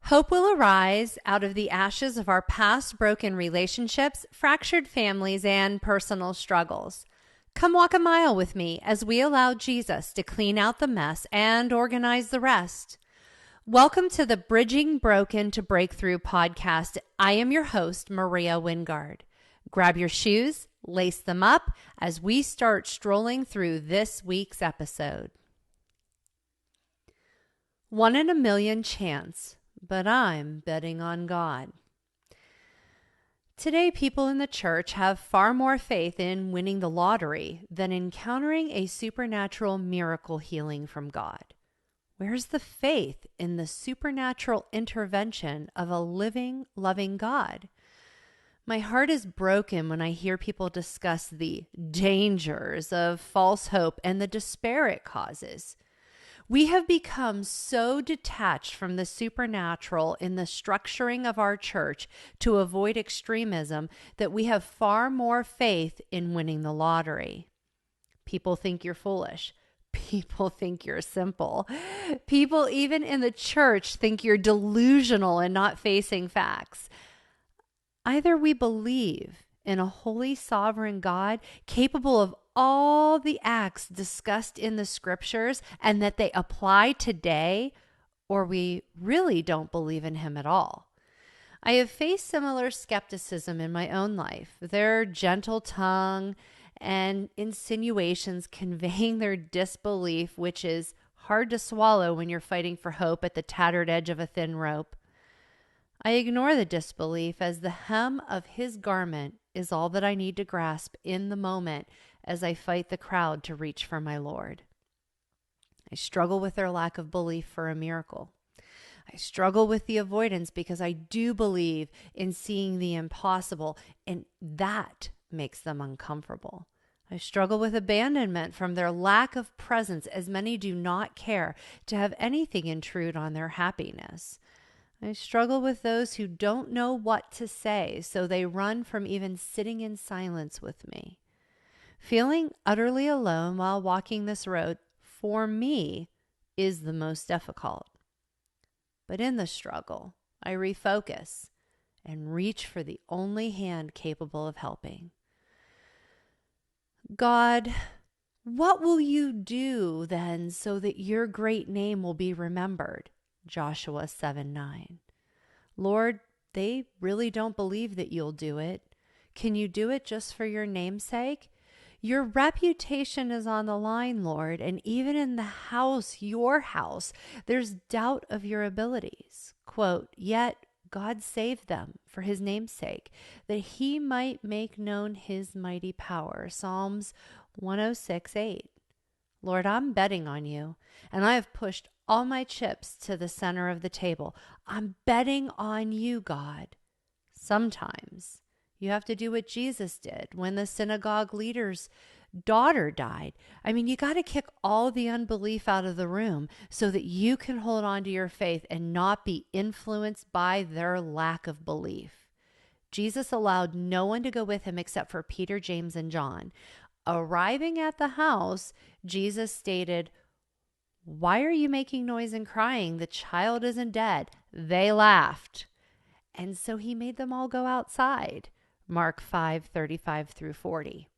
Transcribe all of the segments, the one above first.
Hope will arise out of the ashes of our past broken relationships, fractured families, and personal struggles. Come walk a mile with me as we allow Jesus to clean out the mess and organize the rest. Welcome to the Bridging Broken to Breakthrough podcast. I am your host, Maria Wingard. Grab your shoes, lace them up as we start strolling through this week's episode. 1 in a million chance, but I'm betting on God. Today, people in the church have far more faith in winning the lottery than encountering a supernatural miracle healing from God. Where's the faith in the supernatural intervention of a living, loving God? My heart is broken when I hear people discuss the dangers of false hope and the despair it causes. We have become so detached from the supernatural in the structuring of our church to avoid extremism that we have far more faith in winning the lottery. People think you're foolish. People think you're simple. People, even in the church, think you're delusional and not facing facts. Either we believe in a holy, sovereign God capable of all the acts discussed in the scriptures and that they apply today, or we really don't believe in him at all. I have faced similar skepticism in my own life. Their gentle tongue and insinuations conveying their disbelief, which is hard to swallow when you're fighting for hope at the tattered edge of a thin rope. I ignore the disbelief as the hem of his garment is all that I need to grasp in the moment as I fight the crowd to reach for my Lord. I struggle with their lack of belief for a miracle. I struggle with the avoidance because I do believe in seeing the impossible, and that makes them uncomfortable. I struggle with abandonment from their lack of presence, as many do not care to have anything intrude on their happiness. I struggle with those who don't know what to say, so they run from even sitting in silence with me. Feeling utterly alone while walking this road, for me, is the most difficult. But in the struggle, I refocus and reach for the only hand capable of helping. God, what will you do then so that your great name will be remembered? Joshua 7:9. Lord, they really don't believe that you'll do it. Can you do it just for your name's sake? Your reputation is on the line, Lord, and even in the house, your house, there's doubt of your abilities. Quote, yet God saved them for his name's sake, that he might make known his mighty power. Psalms 106:8. Lord, I'm betting on you, and I have pushed all my chips to the center of the table. I'm betting on you, God. Sometimes you have to do what Jesus did when the synagogue leader's daughter died. I mean, you got to kick all the unbelief out of the room so that you can hold on to your faith and not be influenced by their lack of belief. Jesus allowed no one to go with him except for Peter, James, and John. Arriving at the house, Jesus stated, "Why are you making noise and crying? The child isn't dead." They laughed. And so he made them all go outside. Mark 5:35 through 40.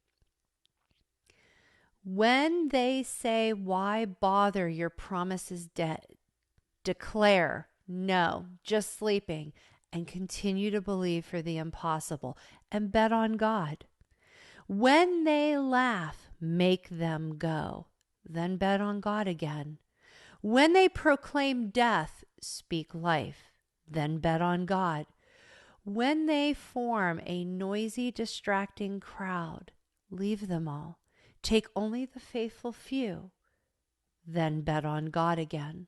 When they say, "Why bother? Your promise is dead," declare, "No, just sleeping," and continue to believe for the impossible and bet on God. When they laugh, make them go. Then bet on God again. When they proclaim death, speak life. Then bet on God. When they form a noisy, distracting crowd, leave them all. Take only the faithful few. Then bet on God again.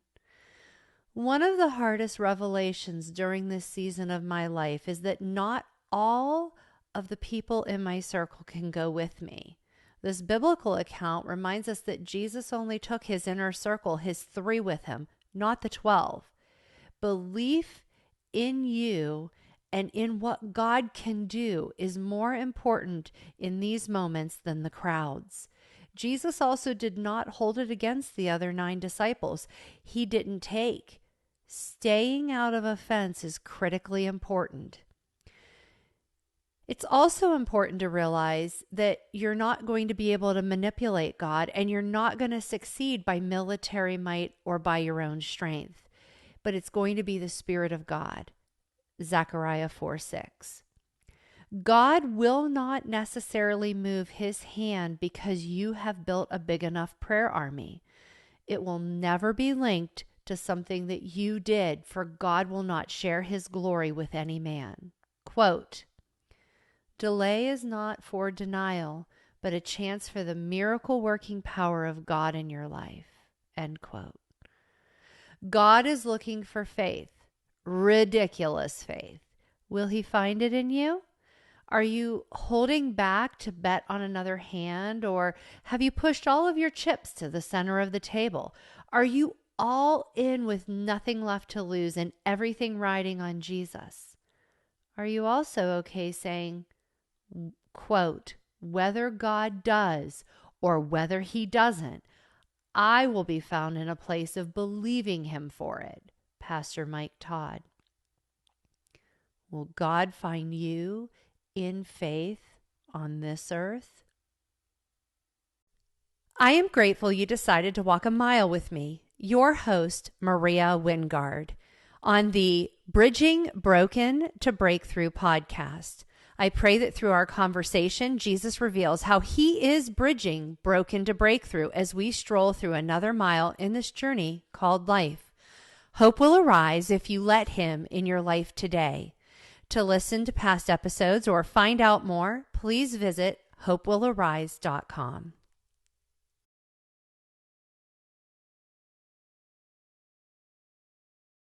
One of the hardest revelations during this season of my life is that not all of the people in my circle can go with me. This biblical account reminds us that Jesus only took his inner circle, his 3 with him, not the 12. Belief in you and in what God can do is more important in these moments than the crowds. Jesus also did not hold it against the other 9 disciples. He didn't take Staying out of offense is critically important. It's also important to realize that you're not going to be able to manipulate God, and you're not going to succeed by military might or by your own strength, but it's going to be the Spirit of God. Zechariah 4:6. God will not necessarily move his hand because you have built a big enough prayer army. It will never be linked to something that you did, for God will not share his glory with any man. Quote, delay is not for denial, but a chance for the miracle working power of God in your life. End quote. God is looking for faith, ridiculous faith. Will he find it in you? Are you holding back to bet on another hand, or have you pushed all of your chips to the center of the table? Are you all in with nothing left to lose and everything riding on Jesus? Are you also okay saying, quote, whether God does or whether he doesn't, I will be found in a place of believing him for it? Pastor Mike Todd. Will God find you in faith on this earth? I am grateful you decided to walk a mile with me, your host, Maria Wingard, on the Bridging Broken to Breakthrough podcast. I pray that through our conversation, Jesus reveals how he is bridging broken to breakthrough as we stroll through another mile in this journey called life. Hope will arise if you let him in your life today. To listen to past episodes or find out more, please visit hopewillarise.com.